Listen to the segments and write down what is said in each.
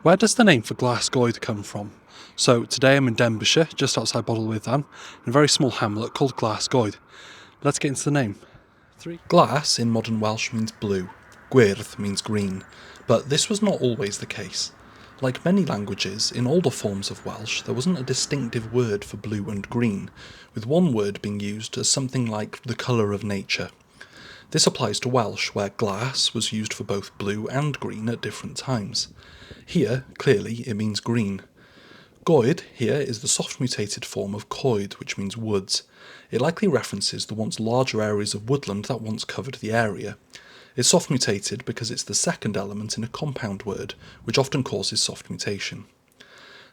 Where does the name for Glasgoed come from? So today I'm in Denbighshire, just outside Bodlewyddan, in a very small hamlet called Glasgoed. Let's get into the name. Glas in modern Welsh means blue, gwyrdd means green, but this was not always the case. Like many languages, in older forms of Welsh there wasn't a distinctive word for blue and green, with one word being used as something like the colour of nature. This applies to Welsh, where glas was used for both blue and green at different times. Here, clearly, it means green. Goed here is the soft mutated form of coed, which means woods. It likely references the once larger areas of woodland that once covered the area. It's soft mutated because it's the second element in a compound word, which often causes soft mutation.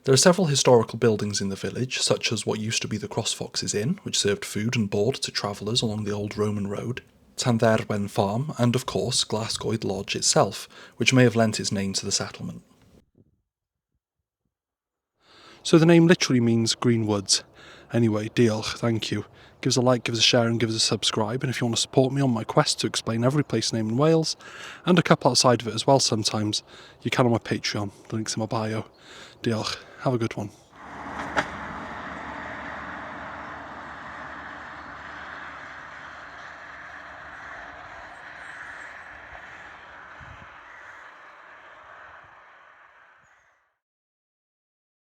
There are several historical buildings in the village, such as what used to be the Crossfoxes Inn, which served food and board to travellers along the old Roman road, Tirlun Farm, and of course Glasgoed Lodge itself, which may have lent its name to the settlement. So the name literally means green woods. Anyway, diolch, thank you. Give us a like, give us a share and give us a subscribe, and if you want to support me on my quest to explain every place name in Wales, and a couple outside of it as well sometimes, you can on my Patreon, the link's in my bio. Diolch, have a good one.